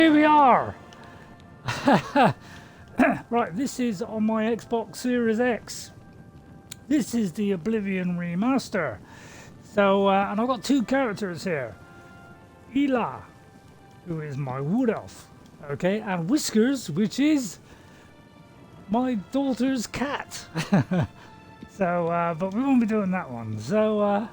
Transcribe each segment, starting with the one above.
Here we are! Right, this is on my Xbox Series X. This is the Oblivion Remaster. So, and I've got two characters here. Elah, who is my wood elf, okay, and Whiskers, which is my daughter's cat. So, but we won't be doing that one. So,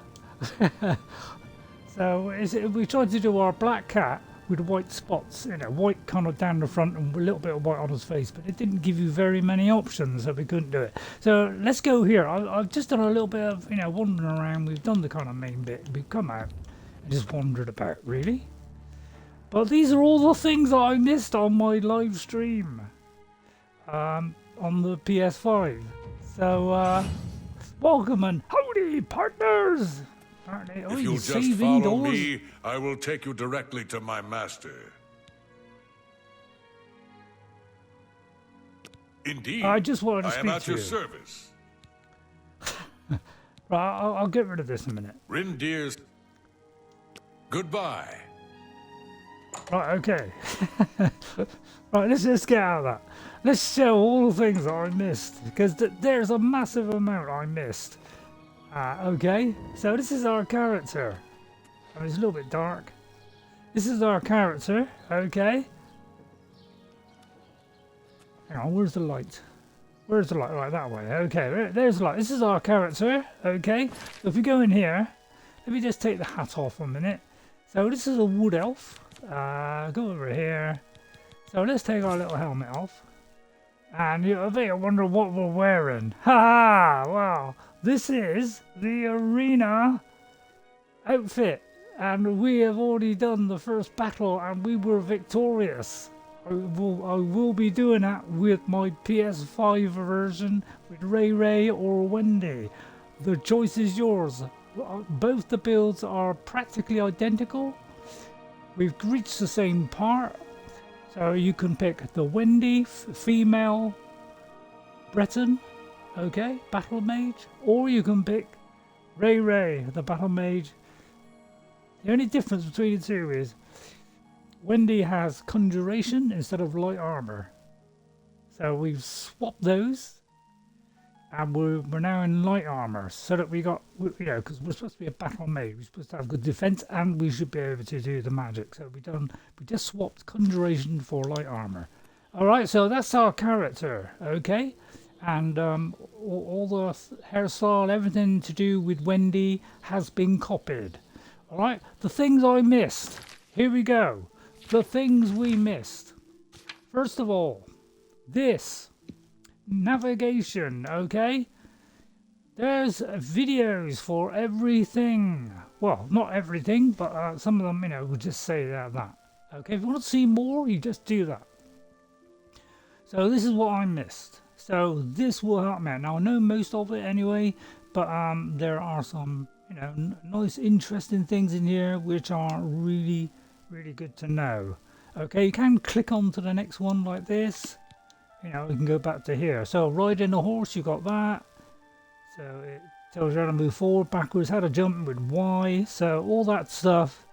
we tried to do our black cat with white spots, you know, white kind of down the front and a little bit of white on his face, but it didn't give you very many options, so we couldn't do it. So let's go here. I've just done a little bit of, you know, wandering around. We've done the kind of main bit. We've come out and just wandered about, really. But these are all the things that I missed on my live stream on the PS5. So welcome and howdy, partners. If you'll just follow me, I will take you directly to my master. Indeed, I just wanted to I speak am at to your you. service. Right, I'll get rid of this in a minute. Rindir's. Goodbye. Right, okay. Right, let's just get out of that. Let's show all the things that I missed, because there's a massive amount I missed. Okay, so this is our character. Oh, it's a little bit dark. This is our character, okay. Hang on, where's the light? Where's the light? Right, that way. Okay, there's the light. This is our character, okay. So if we go in here, let me just take the hat off a minute. So this is a wood elf. Go over here. So let's take our little helmet off. And I bet you wonder what we're wearing. Ha ha! Well, this is the arena outfit. And we have already done the first battle and we were victorious. I will be doing that with my PS5 version with RayRay or Wendy. The choice is yours. Both the builds are practically identical. We've reached the same part. So you can pick the Wendy, female Breton, okay, battle mage, or you can pick RayRay, the battle mage. The only difference between the two is Wendy has conjuration instead of light armour. So we've swapped those, and we're now in light armour, so that we got, you know, because we're supposed to be a battle mage, we're supposed to have good defense, and we should be able to do the magic. So we just swapped conjuration for light armour. All right, so that's our character, okay, and all the hairstyle, everything to do with Wendy has been copied. All right, the things I missed. Here we go. The things we missed. First of all, this. Navigation, okay? There's videos for everything. Well, not everything, but some of them, you know, will just say that. Okay, if you want to see more, you just do that. So this is what I missed. So this will help me out. Now I know most of it anyway, but there are some, you know, nice, interesting things in here which are really, really good to know. Okay, you can click on to the next one like this. You know, we can go back to here. So riding a horse, you got that. So it tells you how to move forward, backwards, how to jump with Y. So all that stuff.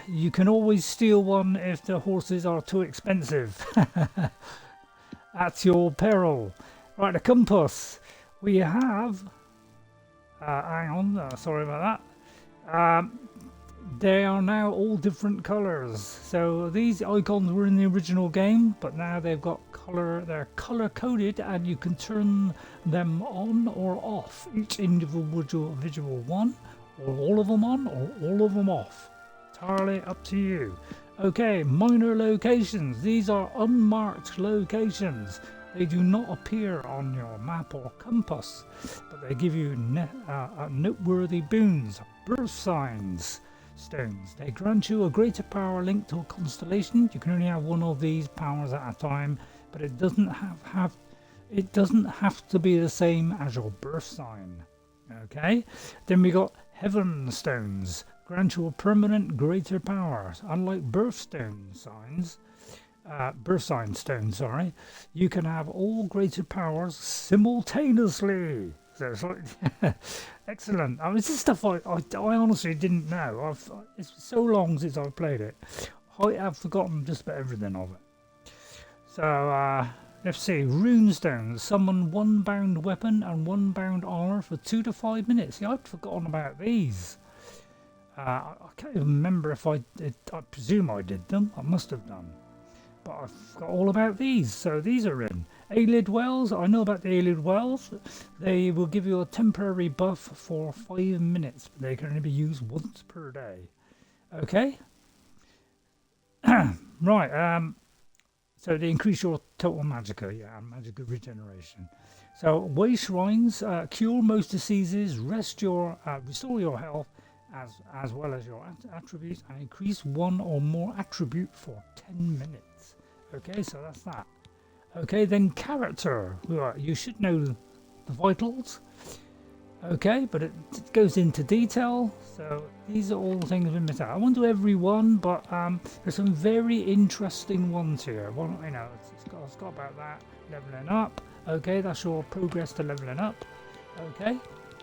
You can always steal one if the horses are too expensive. At your peril. Right, the compass. We have... hang on, sorry about that. They are now all different colours. So these icons were in the original game, but now they've got colour. They're colour coded, and you can turn them on or off. Each individual one, or all of them on, or all of them off. Entirely up to you. Okay, minor locations. These are unmarked locations. They do not appear on your map or compass, but they give you noteworthy boons, birth signs. Stones. They grant you a greater power linked to a constellation. You can only have one of these powers at a time, but it doesn't have to be the same as your birth sign. Okay. Then we got heaven stones. Grant you a permanent greater power. Unlike birth sign stones, sorry, you can have all greater powers simultaneously. So it's like, excellent. I mean, this is stuff I honestly didn't know. It's so long since I've played it. I've forgotten just about everything of it. So, let's see. Runestones. Summon 1 bound weapon and 1 bound armour for 2 to 5 minutes. See, I'd forgotten about these. I can't even remember if I did. I presume I did them. I must have done. But I forgot all about these. So these are in. Elah wells. I know about the Elah wells. They will give you a temporary buff for 5 minutes. But they can only be used once per day. Okay. Right. So they increase your total magicka, yeah, and magicka regeneration. So way shrines cure most diseases, restore your health, as well as your attributes, and increase 1 or more attribute for 10 minutes. Okay, so that's that. Okay, then character. You should know the vitals. Okay, but it goes into detail. So these are all the things we missed out. I won't do every one, but there's some very interesting ones here. One, you know, it's got about that leveling up. Okay, that's your progress to leveling up. Okay,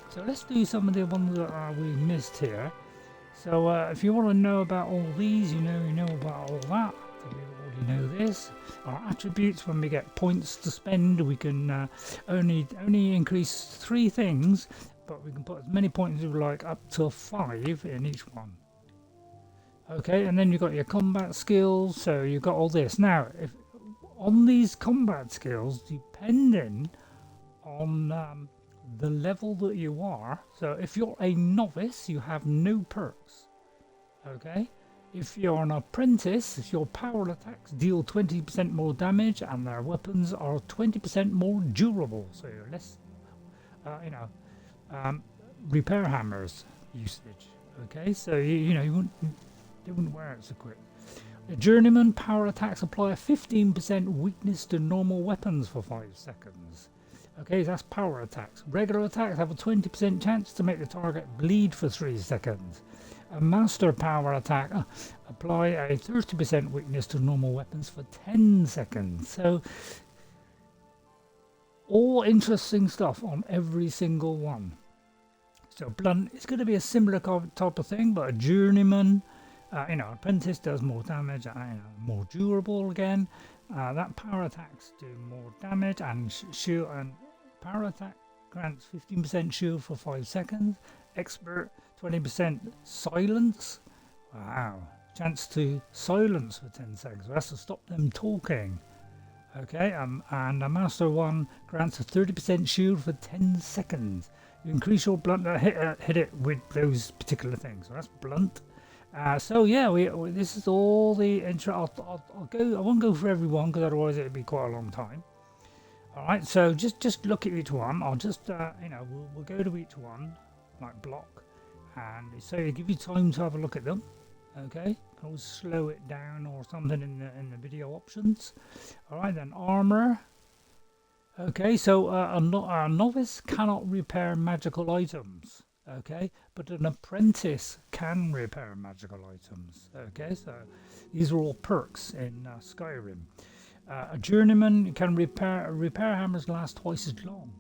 so let's do some of the ones that we missed here. So if you want to know about all these, you know about all that. So we already know this. Our attributes, when we get points to spend, we can only increase 3 things, but we can put as many points as we like, up to 5 in each one. Okay, and then you've got your combat skills, so you've got all this. Now, if on these combat skills, depending on the level that you are, so if you're a novice, you have no perks. Okay. If you're an apprentice, your power attacks deal 20% more damage and their weapons are 20% more durable. So you're less, repair hammers usage. Okay, so they wouldn't wear it so quick. A journeyman power attacks apply a 15% weakness to normal weapons for 5 seconds. Okay, that's power attacks. Regular attacks have a 20% chance to make the target bleed for 3 seconds. A master power attack apply a 30% weakness to normal weapons for 10 seconds. So all interesting stuff on every single one. So blunt, it's going to be a similar type of thing, but a journeyman, apprentice does more damage, more durable again. That power attacks do more damage, and shield and power attack grants 15% shield for 5 seconds. Expert 20% silence. Wow. Chance to silence for 10 seconds. So that's to stop them talking. Okay, and a master one grants a 30% shield for 10 seconds. You increase your blunt hit it with those particular things. So that's blunt. So yeah, this is all the intro. I won't go for every one because otherwise it'd be quite a long time. All right, so just look at each one. I'll just we'll go to each one like block, and so you give you time to have a look at them. Okay, you can always slow it down or something in the video options. All right, then armor. Okay, so a novice cannot repair magical items. Okay, but an apprentice can repair magical items. Okay, so these are all perks in Skyrim. A journeyman can repair hammers last twice as long.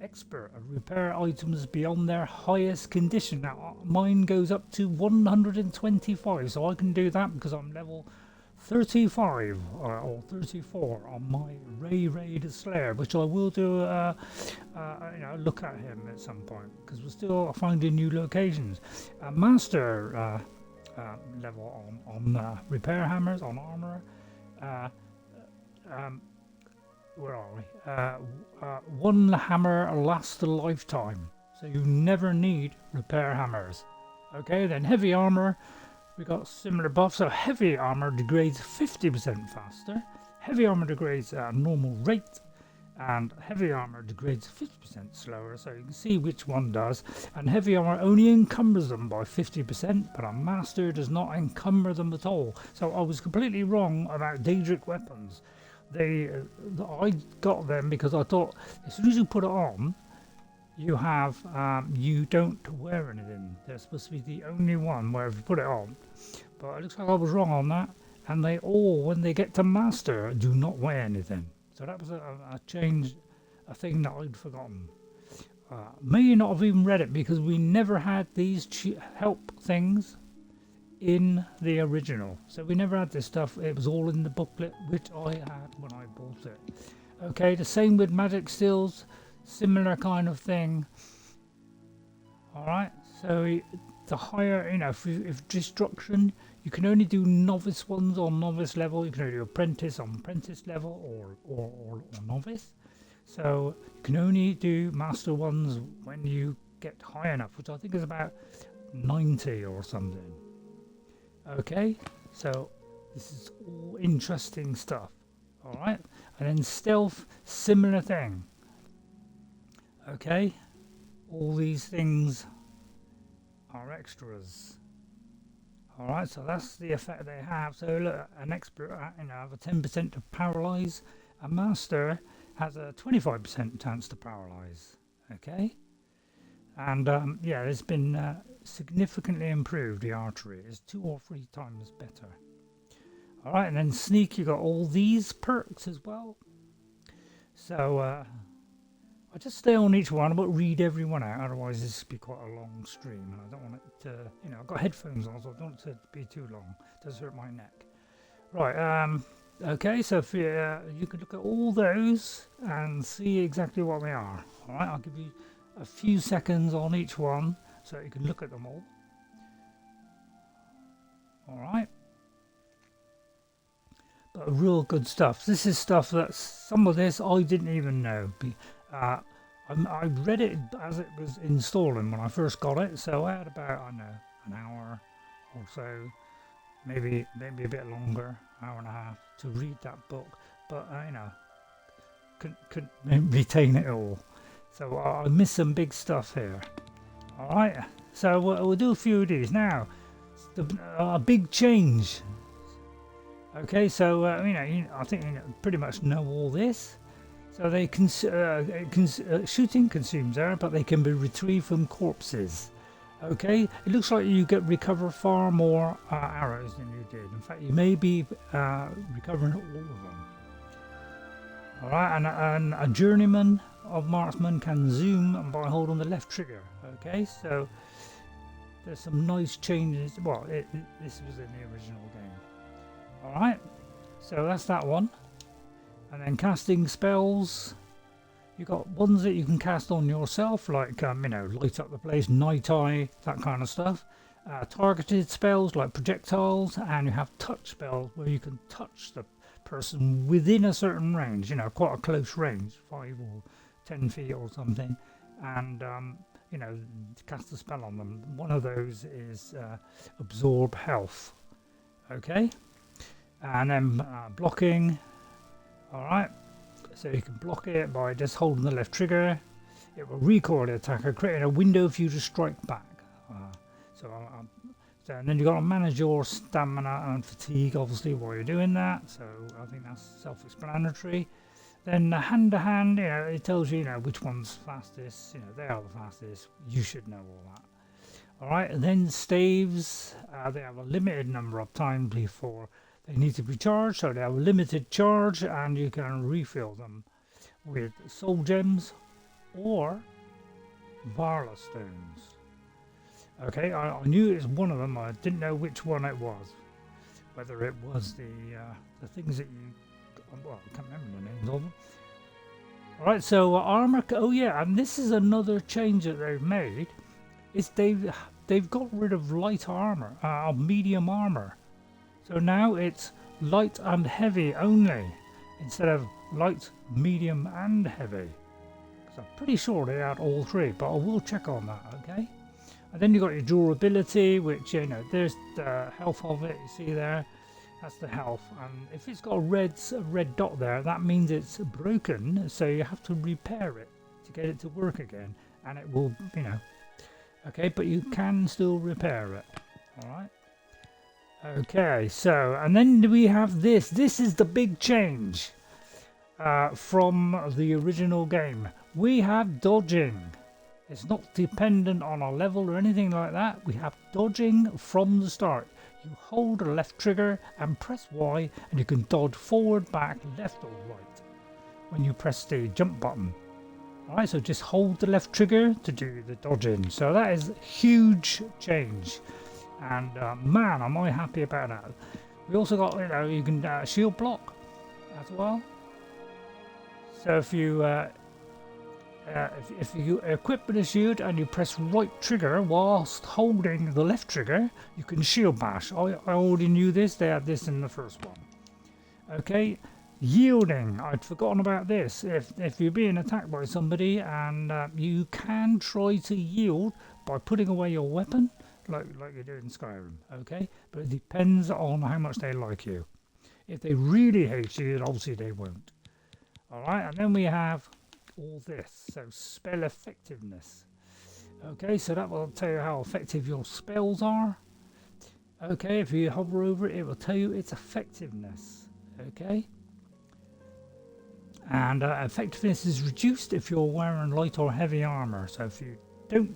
Expert repair items beyond their highest condition. Now mine goes up to 125, so I can do that because I'm level 35 or 34 on my RayRay the Slayer, which I will do look at him at some point because we're still finding new locations. Master level on repair hammers, on armor. Where are we? One hammer lasts a lifetime, so you never need repair hammers. Okay, then heavy armor, we got similar buffs. So heavy armor degrades 50% faster. Heavy armor degrades at a normal rate, and heavy armor degrades 50% slower. So you can see which one does. And heavy armor only encumbers them by 50%, but a master does not encumber them at all. So I was completely wrong about Daedric weapons. I got them because I thought as soon as you put it on, you have you don't wear anything. They're supposed to be the only one where if you put it on, but it looks like I was wrong on that. And they all, when they get to master, do not wear anything. So that was a change, a thing that I'd forgotten. May not have even read it because we never had these help things in the original. So we never had this stuff. It was all in the booklet, which I had when I bought it. Okay, the same with magic stills, similar kind of thing. All right, so the higher, you know, if destruction, you can only do novice ones on novice level. You can only do apprentice on apprentice level, or novice. So you can only do master ones when you get high enough, which I think is about 90 or something. Okay, so this is all interesting stuff. All right, and then stealth, similar thing. Okay, all these things are extras. All right, so that's the effect they have. So look, an expert, you know, have a 10% to paralyze. A master has a 25% chance to paralyze. Okay, and yeah, it's been significantly improved. The archery is 2 or 3 times better. All right, and then sneak, you got all these perks as well. So I'll just stay on each one. I won't read every one out, otherwise this will be quite a long stream, and I don't want it to, you know, I've got headphones on, so I don't want it to be too long. It does hurt my neck. Right, okay, so if you can look at all those and see exactly what they are. All right, I'll give you a few seconds on each one so you can look at them all. All right. But real good stuff. This is stuff that some of this I didn't even know. I read it as it was installing when I first got it, so I had about, I don't know, an hour or so, maybe a bit longer, hour and a half to read that book. But you know, couldn't retain it all. So I missed some big stuff here. All right, so we'll do a few of these now. A big change. Okay, so you know, I think you pretty much know all this. So they shooting consumes air, but they can be retrieved from corpses. Okay, it looks like you recover far more arrows than you did. In fact, you may be recovering all of them. All right, and a journeyman of marksman can zoom by holding the left trigger. Okay, so there's some nice changes. Well, this was in the original game. Alright, so that's that one. And then casting spells, you got ones that you can cast on yourself, like you know, light up the place, night eye, that kind of stuff. Targeted spells like projectiles, and you have touch spells where you can touch the person within a certain range, you know, quite a close range, 5 or 10 feet or something, and you know, cast a spell on them. One of those is absorb health. Okay. And then blocking. Alright, so you can block it by just holding the left trigger. It will recoil the attacker, creating a window for you to strike back. So and then you've got to manage your stamina and fatigue, obviously, while you're doing that. So I think that's self-explanatory. Then hand to hand, you know, it tells you, you know, which one's fastest. You know, they are the fastest. You should know all that. Alright, and then staves. They have a limited number of times before they need to be charged, so they have a limited charge, and you can refill them with soul gems or Varla stones. Okay, I knew it was one of them. I didn't know which one it was. Whether it was the things that you, well, I can't remember the names of them. All right, so armor. Oh yeah, and this is another change that they've made. Is they've got rid of light armor, medium armor. So now it's light and heavy only, instead of light, medium and heavy. Because I'm pretty sure they had all 3, but I will check on that, okay? And then you've got your durability, which, you know, there's the health of it, you see there. That's the health. And if it's got a red dot there, that means it's broken, so you have to repair it to get it to work again. And it will, you know, okay, but you can still repair it, alright? Okay, so, and then we have this. This is the big change from the original game. We have dodging. It's not dependent on a level or anything like that. We have dodging from the start. You hold the left trigger and press Y, and you can dodge forward, back, left or right when you press the jump button. Alright, so just hold the left trigger to do the dodging. So that is a huge change. And man, am I happy about that. We also got, you know, you can shield block as well. So if you equip with a shield and you press right trigger whilst holding the left trigger, you can shield bash. I already knew this. They had this in the first one. Okay, yielding. I'd forgotten about this. If you're being attacked by somebody and you can try to yield by putting away your weapon, like you do in Skyrim. Okay, but it depends on how much they like you. If they really hate you, then obviously they won't. All right, and then we have all this. So spell effectiveness. Okay, so that will tell you how effective your spells are. Okay, if you hover over it, it will tell you its effectiveness. Okay, and effectiveness is reduced if you're wearing light or heavy armor. So if you don't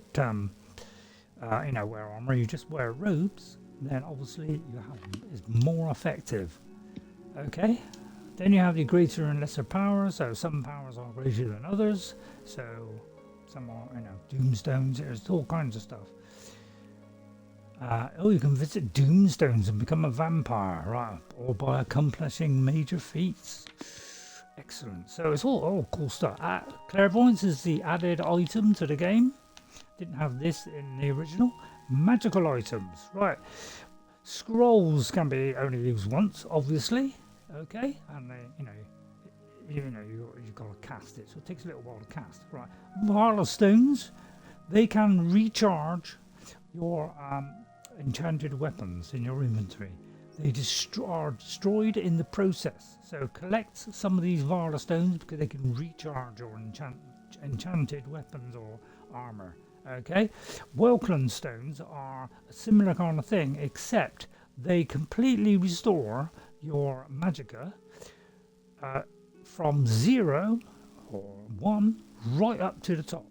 you know, wear armor, you just wear robes, then obviously you have is more effective. Okay, then you have the greater and lesser powers. So some powers are greater than others, so some are, you know, doomstones. There's all kinds of stuff. Oh, you can visit doomstones and become a vampire, right? Or by accomplishing major feats. Excellent. So it's all cool stuff. Clairvoyance is the added item to the game. Didn't have this in the original. Magical items, right? Scrolls can be only used once, obviously. Okay, and they, you've got to cast it, so it takes a little while to cast. Right, Varla stones, they can recharge your enchanted weapons in your inventory. They are destroyed in the process. So collect some of these Varla stones because they can recharge your enchanted weapons or armor. Okay, Welkland stones are a similar kind of thing, except they completely restore your magicka from 0 or 1 right up to the top,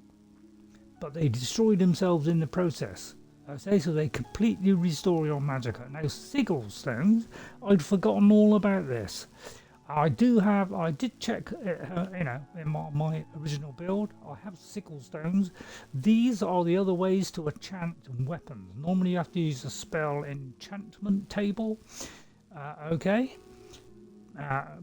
but they destroy themselves in the process. Okay, so they completely restore your magicka. Now sigil stones, I'd forgotten all about this. I did check, you know, in my original build, I have sickle stones. These are the other ways to enchant weapons. Normally you have to use a spell enchantment table, okay,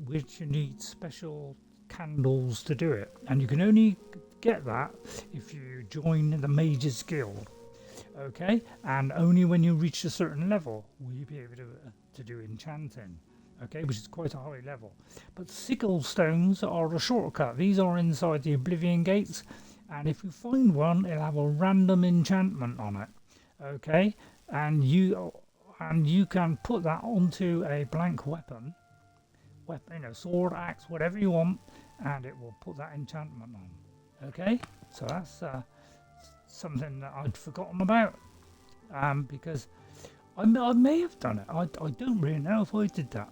which you need special candles to do it. And you can only get that if you join the Mage's Guild, okay, and only when you reach a certain level will you be able to do enchanting. Okay, which is quite a high level. But sickle stones are a shortcut. These are inside the Oblivion gates, and if you find one, it'll have a random enchantment on it. Okay, and you can put that onto a blank weapon, you know, sword, axe, whatever you want, and it will put that enchantment on. Okay, so that's something that I'd forgotten about, because I may have done it. I don't really know if I did that.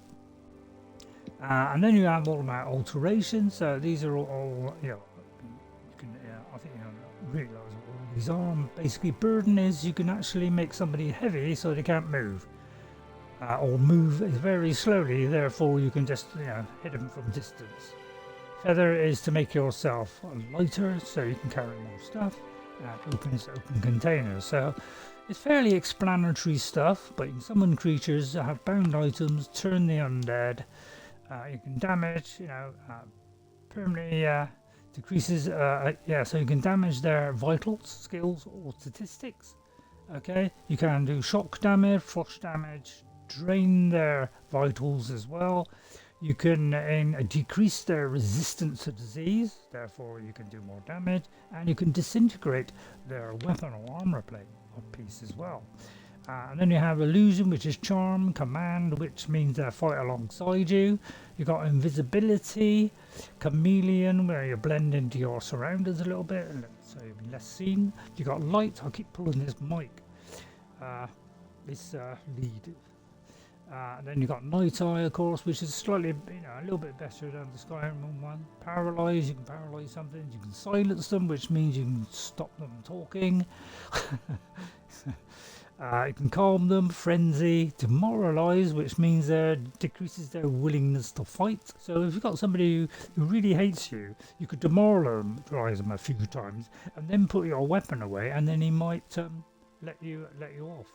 And then you have all about alterations. So these are all you know, you can, I think you don't realise what all these are. Basically, burden is you can actually make somebody heavy so they can't move, or move very slowly. Therefore, you can just, you know, hit them from distance. Feather is to make yourself lighter so you can carry more stuff. Open is open containers. So it's fairly explanatory stuff. But you can summon creatures, have bound items, turn the undead. You can damage, you know, permanently decreases, so you can damage their vitals, skills, or statistics. Okay, you can do shock damage, frost damage, drain their vitals as well. You can decrease their resistance to disease, therefore you can do more damage, and you can disintegrate their weapon or armor plate or piece as well. And then you have illusion, which is charm, command, which means they fight alongside you. You've got invisibility, chameleon, where you blend into your surroundings a little bit, so you'll be less seen. You've got light. I keep pulling this mic, this lead. Then you've got night eye, of course, which is slightly, you know, a little bit better than the Skyrim one. Paralyze, you can paralyze something. You can silence them, which means you can stop them talking. You can calm them. Frenzy, demoralize, which means decreases their willingness to fight. So if you've got somebody who really hates you, you could demoralize them a few times and then put your weapon away, and then he might let you off.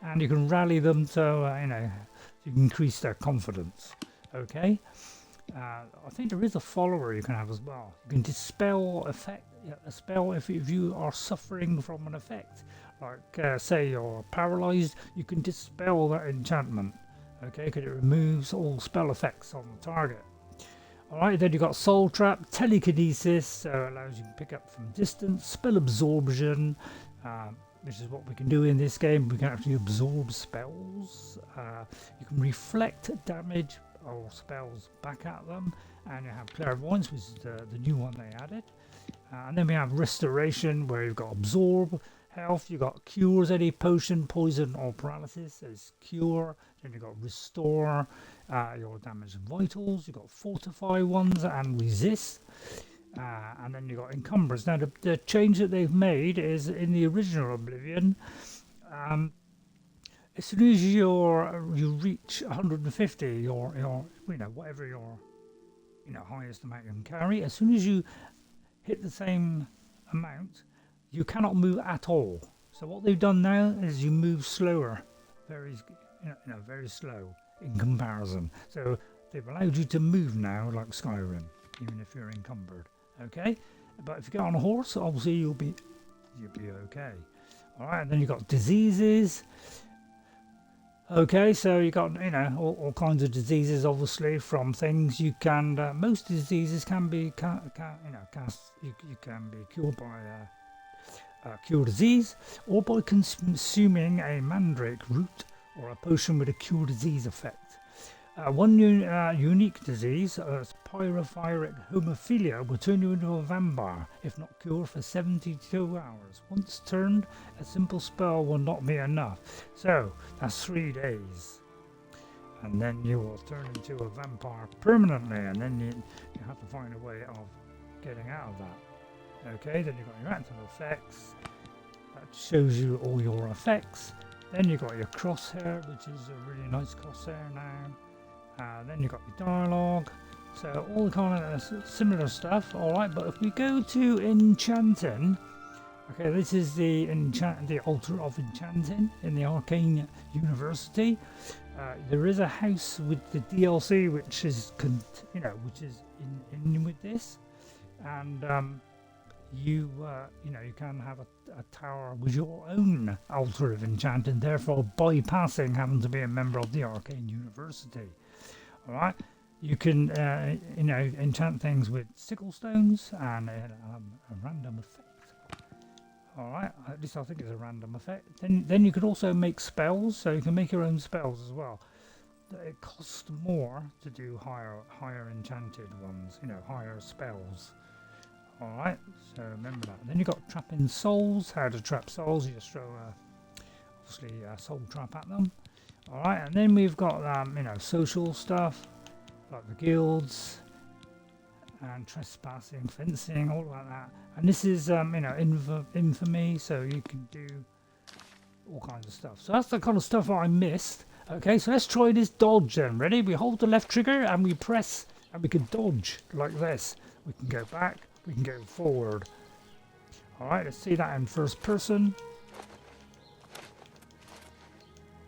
And you can rally them so you know, you can increase their confidence. Okay. I think there is a follower you can have as well. You can dispel a spell if you are suffering from an effect. Like say you're paralyzed, you can dispel that enchantment. Okay, because it removes all spell effects on the target. Alright, then you've got Soul Trap, Telekinesis, so it allows you to pick up from distance, Spell Absorption, which is what we can do in this game. We can actually absorb spells. You can reflect damage or spells back at them, and you have Clairvoyance, which is the new one they added. And then we have Restoration, where you've got Absorb, Health, you've got Cures any potion, poison or paralysis. There's Cure. Then you've got Restore your damage and vitals. You've got Fortify ones and Resist. And then you've got Encumbrance. Now the change that they've made is in the original Oblivion. As soon as you reach 150, your you know, whatever your highest amount you can carry, as soon as you hit the same amount, you cannot move at all. So what they've done now is you move slower, very slow in comparison. So they've allowed you to move now like Skyrim, even if you're encumbered. Okay, but if you get on a horse, obviously you'll be okay. All right, and then you've got diseases. Okay, so you got all kinds of diseases, obviously from things you can. Most diseases can be you can be cured by cure disease, or by consuming a mandrake root or a potion with a cure disease effect. One unique disease, pyrophoric hemophilia, will turn you into a vampire if not cured for 72 hours. Once turned, a simple spell will not be enough. So that's 3 days. And then you will turn into a vampire permanently, and then you have to find a way of getting out of that. Okay, then you've got your active effects. That shows you all your effects. Then you've got your crosshair, which is a really nice crosshair now. Then you've got your dialogue, so all the kind of similar stuff. Alright, but if we go to enchanting, okay, this is the altar of enchanting in the Arcane University. There is a house with the DLC which is in with this, and you can have a tower with your own altar of enchanting, therefore bypassing having to be a member of the Arcane University. Alright, you can enchant things with sickle stones and a random effect. Alright, at least I think it's a random effect. Then you could also make spells, so you can make your own spells as well. It costs more to do higher enchanted ones, higher spells. Alright, so remember that. Then you've got trapping souls. How to trap souls, you just throw obviously a soul trap at them. Alright, and then we've got social stuff like the guilds and trespassing, fencing, all like that. And this is infamy, so you can do all kinds of stuff. So that's the kind of stuff I missed. Okay, so let's try this dodge then. Ready? We hold the left trigger and we press, and we can dodge like this. We can go back, we can go forward. Alright, let's see that in first person.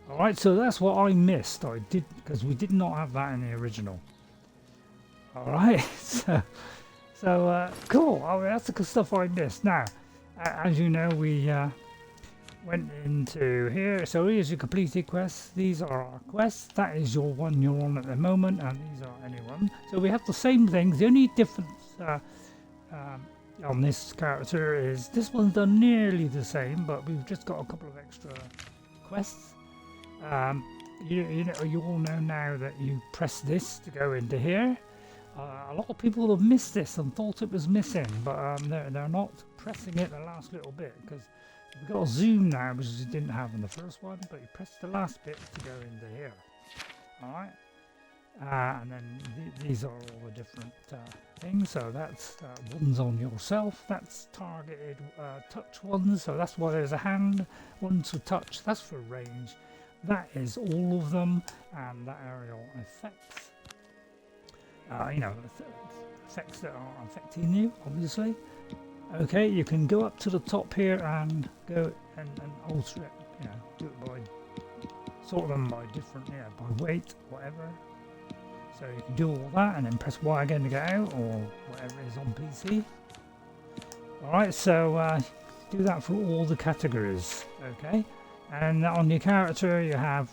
Alright, so that's what I missed. I did, because we did not have that in the original. Alright, so cool. I mean, that's the stuff I missed. Now, as you know, we went into here. So here's your completed quests. These are our quests. That is your one you're on at the moment, and these are anyone. So we have the same things. The only difference on this character is this one's done nearly the same, but we've just got a couple of extra quests. You all know now that you press this to go into here. A lot of people have missed this and thought it was missing, but they're not pressing it the last little bit, because we've got a zoom now, which you didn't have in the first one, but you press the last bit to go into here. Alright, and then these are all the different things. So that's ones on yourself, that's targeted touch ones, so that's why there's a hand. Ones for touch, that's for range. That is all of them, and the aerial effects. Effects that are affecting you, obviously. Okay, you can go up to the top here and go and alter it, you know, do it by, sort them by different, yeah, by weight, whatever. So you can do all that and then press Y again to get out, or whatever it is on PC. Alright, so do that for all the categories, okay? And on your character you have,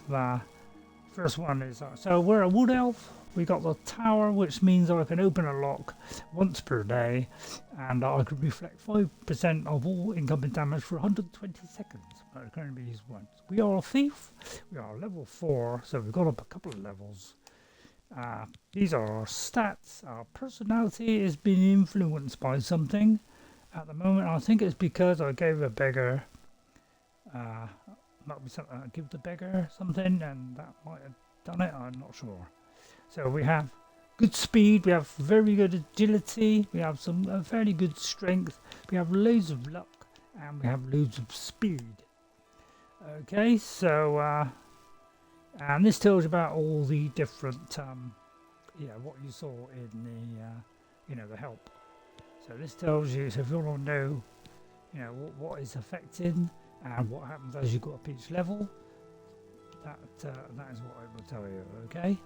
first one is, so we're a wood elf. We got the tower, which means I can open a lock once per day, and I can reflect 5% of all incoming damage for 120 seconds. But it can only be used once. We are a thief. We are level 4, so we've got up a couple of levels. These are our stats. Our personality is being influenced by something. At the moment, I think it's because I gave a beggar, might be something, give the beggar something, and that might have done it. I'm not sure. So we have good speed, we have very good agility, we have some fairly good strength, we have loads of luck, and we have loads of speed. Okay, so and this tells you about all the different, yeah, what you saw in the, you know, the help. So this tells you, so if you want to know, you know, what is affecting and what happens as you go up each level, that is what I will tell you. Okay.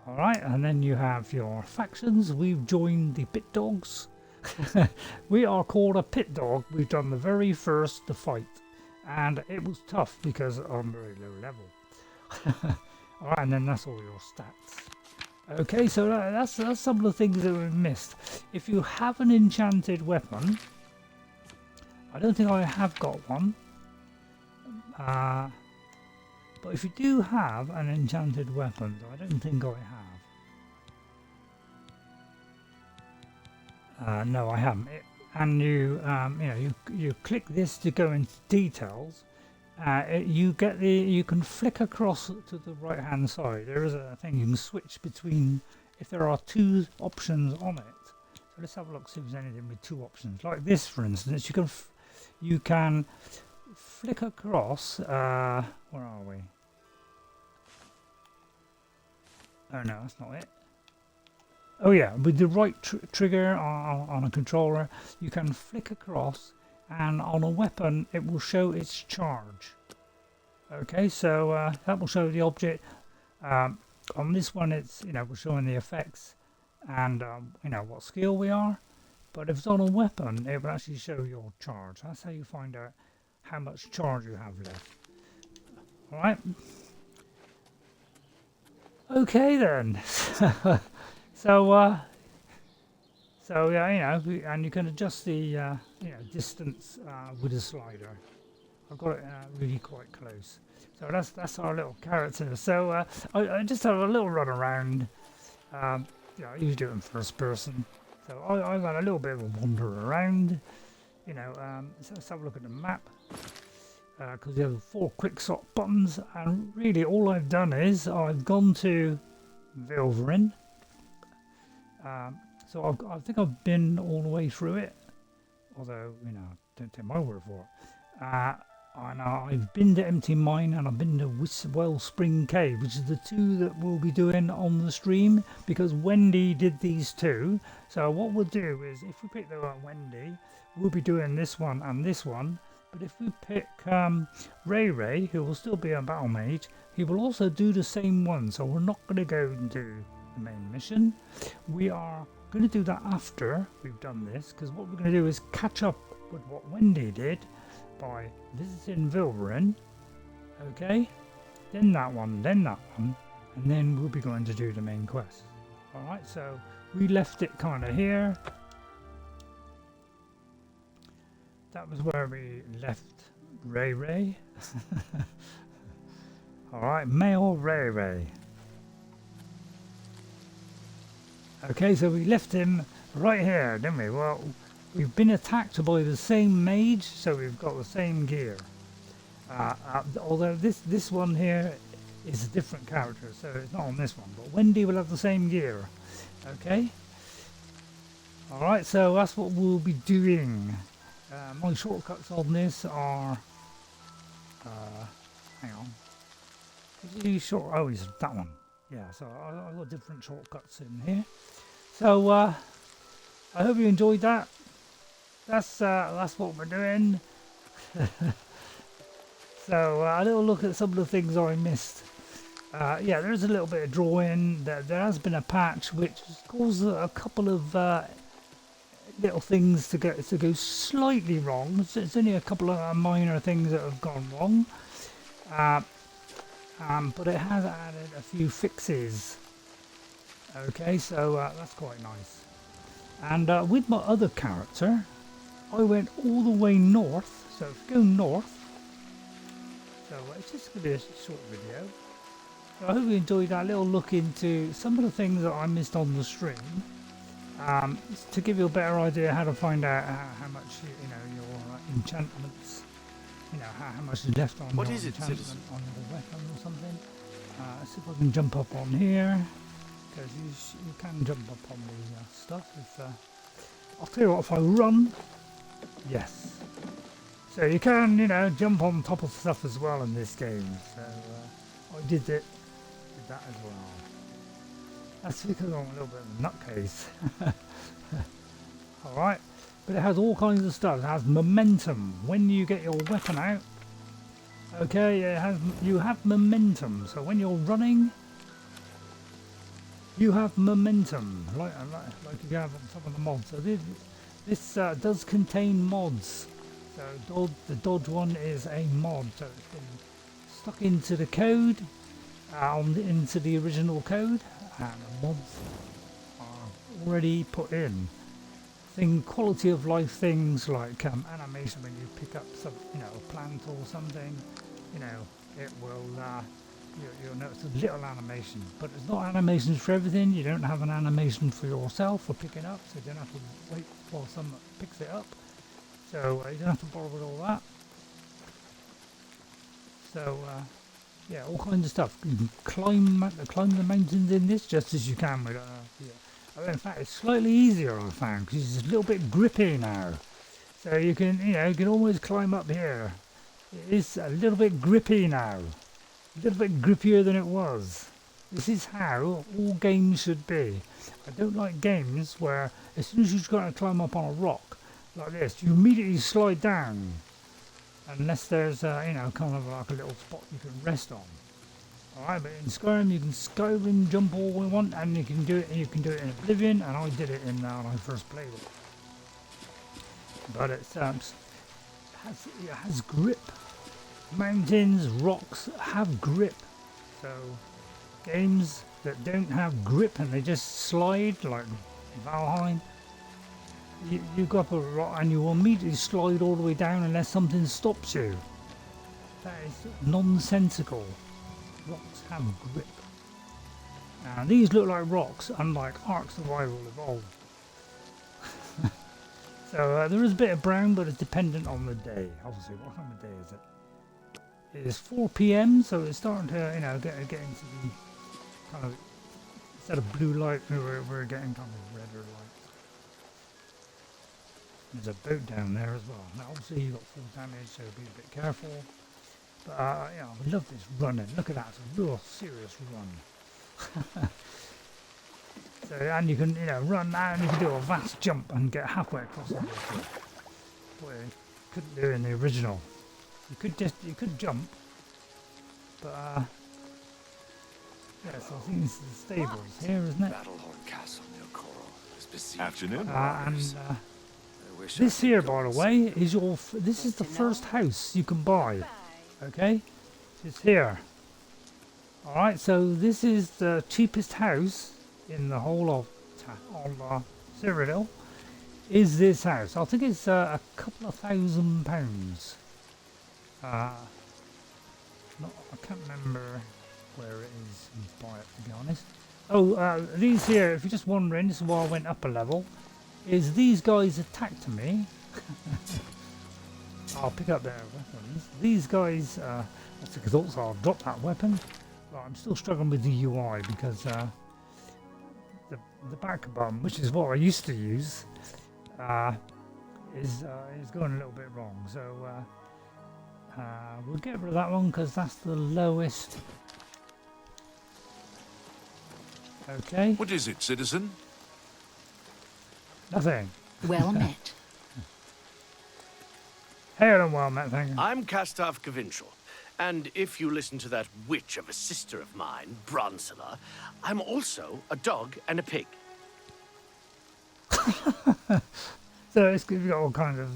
Alright, and then you have your factions. We've joined the pit dogs. We are called a pit dog. We've done the very first fight, and it was tough because I'm very low level. Alright, and then that's all your stats. Okay, so that's some of the things that we've missed. If you have an enchanted weapon, I don't think I have got one. But if you do have an enchanted weapon, I don't think I have. No, I haven't. And you, you know, you click this to go into details. You can flick across to the right hand side. There is a thing you can switch between if there are two options on it. So let's have a look, see if there's anything with two options. Like this, for instance, you can flick across. Where are we? Oh no, that's not it. Oh yeah, with the right trigger on a controller, you can flick across, and on a weapon it will show its charge. Okay, so that will show the object. On this one, it's, you know, we're showing the effects and you know, what skill we are. But if it's on a weapon, it will actually show your charge. That's how you find out how much charge you have left. All right. Okay then. So yeah, you know, and you can adjust the you know, distance with a slider. I've got it really quite close. So that's our little character. So I just have a little run around. Yeah, I usually do it in first person. So I've had a little bit of a wander around. You know, so let's have a look at the map. Because you have 4 quick sort buttons, and really all I've done is I've gone to Vilverin. So I think I've been all the way through it, although, you know, don't take my word for it. And I've been to Empty Mine, and I've been to Wellspring Cave, which is the 2 that we'll be doing on the stream, because Wendy did these 2. So what we'll do is, if we pick the right Wendy, we'll be doing this one and this one. But if we pick RayRay, who will still be a battle mage, he will also do the same one. So we're not going to go and do the main mission. We are going to do that after we've done this, because what we're going to do is catch up with what Wendy did by visiting Vilverin. Okay, then that one, and then we'll be going to do the main quest. Alright, so we left it kind of here. That was where we left RayRay. Alright, male RayRay. Okay, so we left him right here, didn't we? Well, we've been attacked by the same mage, so we've got the same gear. Although this one here is a different character, so it's not on this one. But Wendy will have the same gear. Okay? Alright, so that's what we'll be doing. My shortcuts on this are, hang on, oh, it's that one, yeah, so I've got different shortcuts in here. So I hope you enjoyed that. that's what we're doing. So a little look at some of the things I missed. Yeah, there's a little bit of drawing. There has been a patch which has caused a couple of little things to go slightly wrong. It's only a couple of minor things that have gone wrong, but it has added a few fixes. Okay, so that's quite nice. And with my other character, I went all the way north. So if you go north, so it's just going to be a short video. So I hope you enjoyed that little look into some of the things that I missed on the stream. To give you a better idea how to find out how much your enchantments, how much is left on your enchantment on your weapon or something. Let's see if I can jump up on here, because you can jump up on the stuff. I'll tell you what, if I run, yes. So you can, jump on top of stuff as well in this game. So I did that as well. That's because I'm a little bit of a nutcase. Alright, but it has all kinds of stuff. It has momentum. When you get your weapon out, okay, you have momentum. So when you're running, you have momentum, like you have on some of the mods. So this does contain mods. So the dodge one is a mod. So it's been stuck into the code, into the original code. And the mods are already put in. Quality of life things like animation when you pick up some, a plant or something, it will, you'll notice a little animation, but it's not animations for everything. You don't have an animation for yourself for picking up, so you don't have to wait while someone picks it up. So you don't have to bother with all that. So, yeah, all kinds of stuff. You can climb the mountains in this just as you can with in fact, it's slightly easier I found because it's a little bit grippy now. So you can almost climb up here. It is a little bit grippy now, a little bit grippier than it was. This is how all games should be. I don't like games where as soon as you've got to climb up on a rock like this, you immediately slide down. Unless there's kind of like a little spot you can rest on. Alright, but in Skyrim you can Skyrim jump all we want, and you can do it in Oblivion, and I did it in when I first played it. But it has grip. Mountains, rocks have grip. So games that don't have grip and they just slide, like Valheim, you go up a rock and you will immediately slide all the way down unless something stops you. That is nonsensical. Rocks have grip. Now these look like rocks, unlike Ark Survival Evolved. So there is a bit of brown, but it's dependent on the day. Obviously, what time of day is it? It is 4 PM, so it's starting to get into the kind of, instead of blue light, we're getting kind of redder light. There's a boat down there as well. Now obviously you've got full damage, so be a bit careful. But I love this running. Look at that, it's a real serious run. So, and you can run now, and you can do a vast jump and get halfway across the water. Boy, you couldn't do it in the original. You could jump, but yeah. So I think this is the stables here, isn't it? Afternoon. This here, by the way, is this is the first house you can buy. Okay, it's here. All right, so this is the cheapest house in the whole of Cyridiil. Is this house? I think it's a couple of £1,000. I can't remember where it is to buy it, to be honest. Oh, these here, if you're just wondering, this is why I went up a level, is these guys attacked me. I'll pick up their weapons. These guys, that's because also I'll drop that weapon. But I'm still struggling with the UI because the back button, which is what I used to use, is going a little bit wrong. So we'll get rid of that one because that's the lowest. Okay. What is it, citizen? Nothing. Well met. Hail and well met, thank you. I'm Castav Gavinchel, and if you listen to that witch of a sister of mine, Bronsela, I'm also a dog and a pig. So you've got all kinds of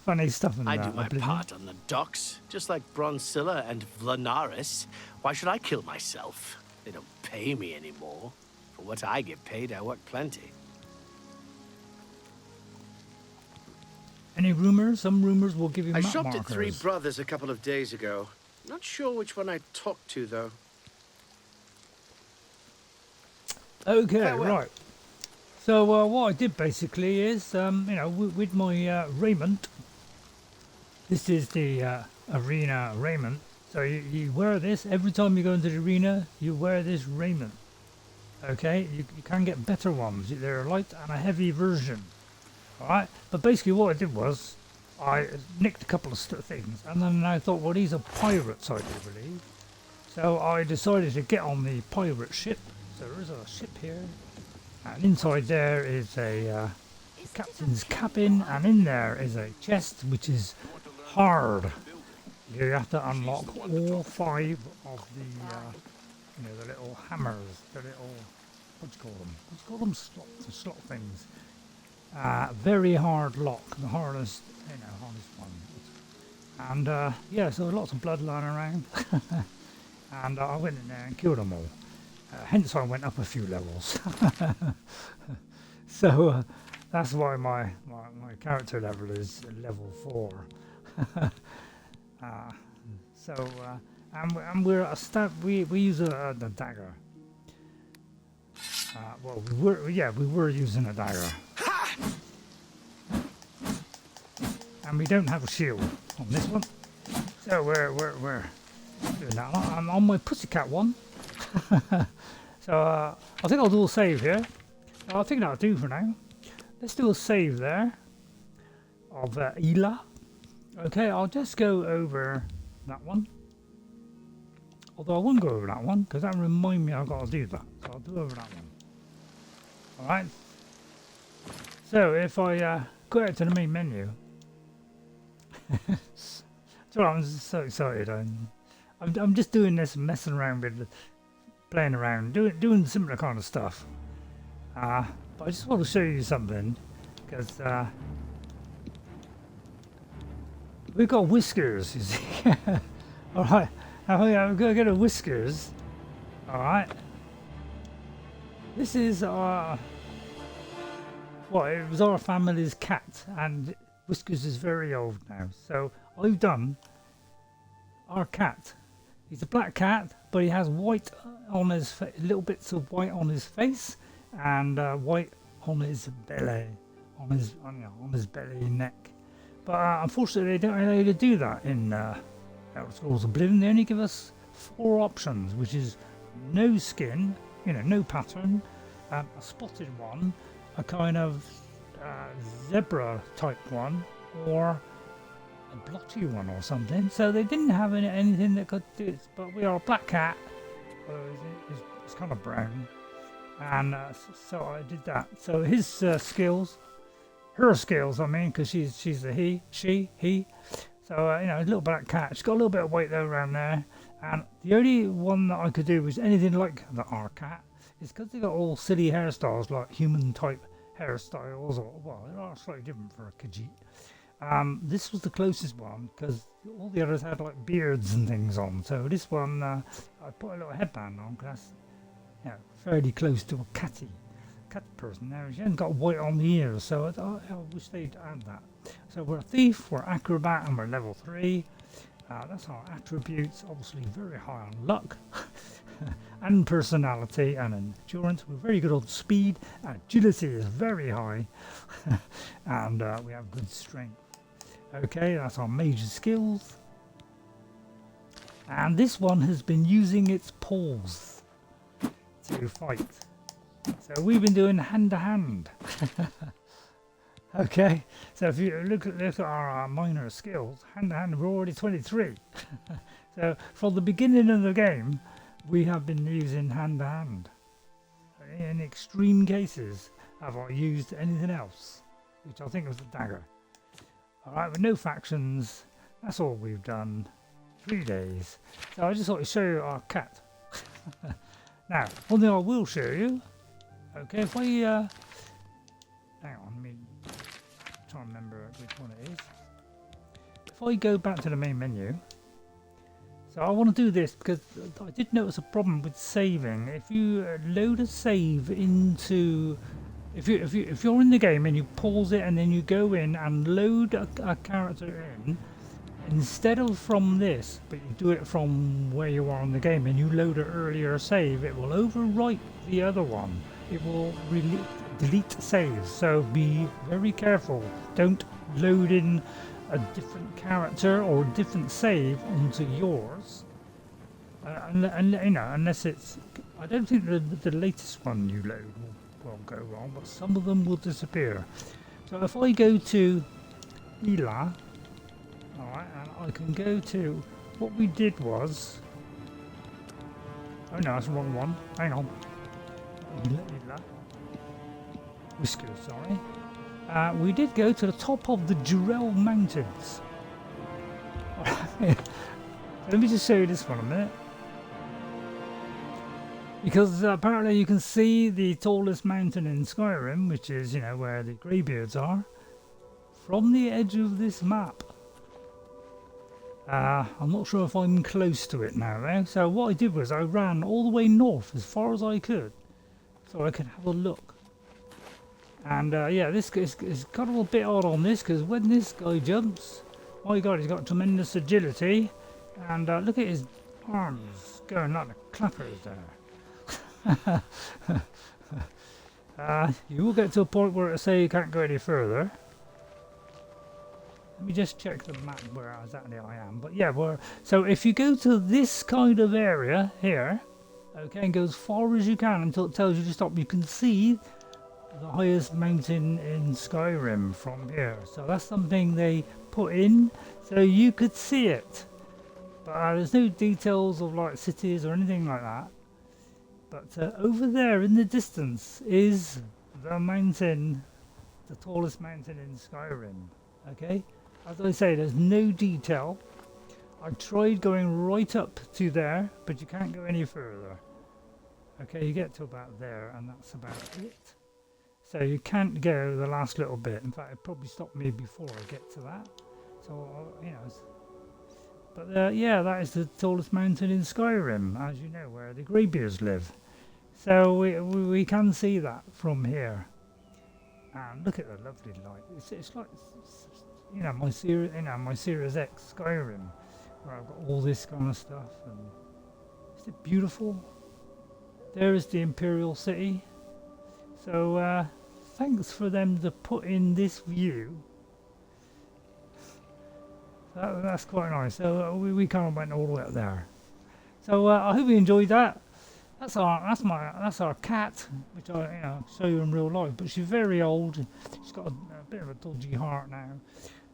funny stuff in there. I do my part on the docks, just like Bronsela and Vlanaris. Why should I kill myself? They don't pay me anymore. For what I get paid, I work plenty. Any rumors? Some rumors will give you I map shopped markers. at Three Brothers a couple of days ago. Not sure which one I talked to, though. Okay, Farewell. right. So what I did basically is, you know, with my raiment, this is the arena raiment. So you wear this every time you go into the arena. You wear this raiment. Okay, you can get better ones. They're a light and a heavy version. All right, but basically what I did was I nicked a couple of things, and then I thought, well, these are pirates, I do believe. So I decided to get on the pirate ship. So there is a ship here. And inside there is a captain's cabin, and in there is a chest which is hard. You have to unlock all 5 of the, you know, the little hammers, the little, what do you call them? Let's call them slot things. Very hard lock, the hardest, you know, hardest one. And yeah, so lots of blood lying around, and I went in there and killed them all. Hence I went up a few levels. So that's why my character level is level 4. So and we're a we use a dagger. Well, we were using a dagger, and we don't have a shield on this one. So we're doing that. I'm on my pussycat one. So I think I'll do a save here. I think that'll do for now. Let's do a save there of Elah. Okay, I'll just go over that one. Although I won't go over that one because that reminds me I've got to do that. So I'll do over that one. Alright. So if I go out to the main menu. So I'm so excited. I'm just doing this, messing around with, playing around, doing similar kind of stuff. But I just want to show you something, because we've got whiskers, you see. Alright, now I'm going to get a whiskers. Alright. This is our, well, it was our family's cat, and Whiskers is very old now. So I've done our cat. He's a black cat, but he has white on his little bits of white on his face, and white on his belly, on his belly and neck. But unfortunately, they don't allow you to do that in Elder Scrolls Oblivion. They only give us 4 options, which is no skin, you know, no pattern, a spotted one, a kind of zebra type one, or a blotchy one or something. So they didn't have anything that could do it. But we are a black cat, so it's kind of brown, and so I did that. So his skills, her skills, I mean, because she's a he. So you know, a little black cat. She's got a little bit of weight though around there, and the only one that I could do was anything like the our cat is because they got all silly hairstyles like human type hairstyles, or well, they are slightly different for a Kahjiit. This was the closest one because all the others had like beards and things on. So this one, I put a little headband on because that's, you know, fairly close to a cat person. Now she hasn't got white on the ears, so I wish they'd add that. So we're a thief, we're acrobat, and we're level 3. That's our attributes. Obviously very high on luck. And personality and endurance. We're very good on speed. Agility is very high. And we have good strength. Okay, that's our major skills. And this one has been using its paws to fight. So we've been doing hand to hand. Okay, so if you look at our minor skills, hand to hand, we're already 23. So from the beginning of the game, we have been using hand to hand. In extreme cases, have I used anything else, which I think was the dagger. Alright, with no factions, That's all we've done. 3 days. So I just thought to show you our cat. Now, one thing I will show you. Okay, if I hang on, let me try and remember which one it is. If I go back to the main menu, so I want to do this because I did notice a problem with saving. If you load a save into, if you're in the game and you pause it and then you go in and load a character in, instead of from this, but you do it from where you are in the game and you load an earlier save, it will overwrite the other one. It will delete saves, so be very careful. Don't load in a different character or a different save onto yours, and you know, unless it's. I don't think the latest one you load will go wrong, but some of them will disappear. So if I go to Elah, all right, and I can go to what we did was. Oh no, that's the wrong one. Hang on. Elah. Whiskers, sorry. We did go to the top of the Jurel Mountains. Let me just show you this one a minute. Because apparently you can see the tallest mountain in Skyrim, which is, you know, where the greybeards are, from the edge of this map. I'm not sure if I'm close to it now though. So what I did was I ran all the way north as far as I could, so I could have a look. And yeah, this is kind of a bit odd on this, because when this guy jumps, my god, he's got tremendous agility, and look at his arms going like the clappers there. You will get to a point where it say you can't go any further. Let me just check the map where exactly I am. But yeah, so if you go to this kind of area here, okay, and go as far as you can until it tells you to stop, you can see the highest mountain in Skyrim from here. So that's something they put in so you could see it. But there's no details of like cities or anything like that. But over there in the distance is the mountain, the tallest mountain in Skyrim. Okay, as I say, there's no detail. I tried going right up to there, but you can't go any further. Okay, you get to about there, and that's about it. So you can't go the last little bit. In fact, it probably stopped me before I get to that. So, you know. But yeah, that is the tallest mountain in Skyrim, as you know, where the greybeards live. So we can see that from here. And look at the lovely light. It's like, you know, my Series X Skyrim, where I've got all this kind of stuff. And isn't it beautiful? There is the Imperial City. So thanks for them to put in this view. That's quite nice. So we kind of went all the way up there. So I hope you enjoyed that. That's our cat, which I show you in real life. But she's very old. She's got a bit of a dodgy heart now.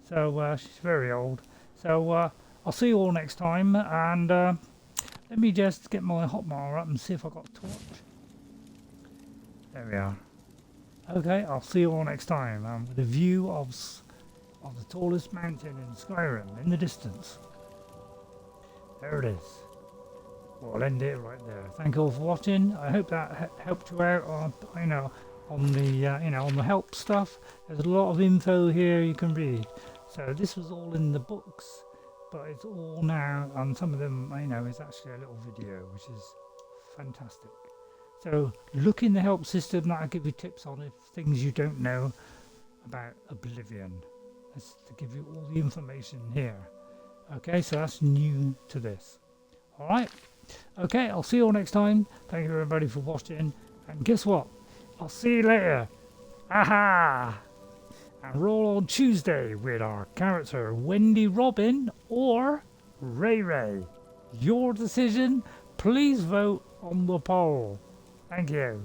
So she's very old. So I'll see you all next time. And let me just get my hotbar up and see if I got a torch. There we are. Okay, I'll see you all next time with a view of the tallest mountain in Skyrim in the distance. There it is. Well, I'll end it right there. Thank you all for watching. I hope that helped you out on on the help stuff. There's a lot of info here you can read. So this was all in the books, but it's all now, and some of them is actually a little video, which is fantastic. So look in the help system, that'll give you tips on things you don't know about Oblivion. That's to give you all the information here. Okay, so that's new to this. Alright, okay, I'll see you all next time. Thank you everybody for watching. And guess what? I'll see you later. Aha! And roll on Tuesday with our character Wendy Robin or RayRay. Your decision. Please vote on the poll. Thank you.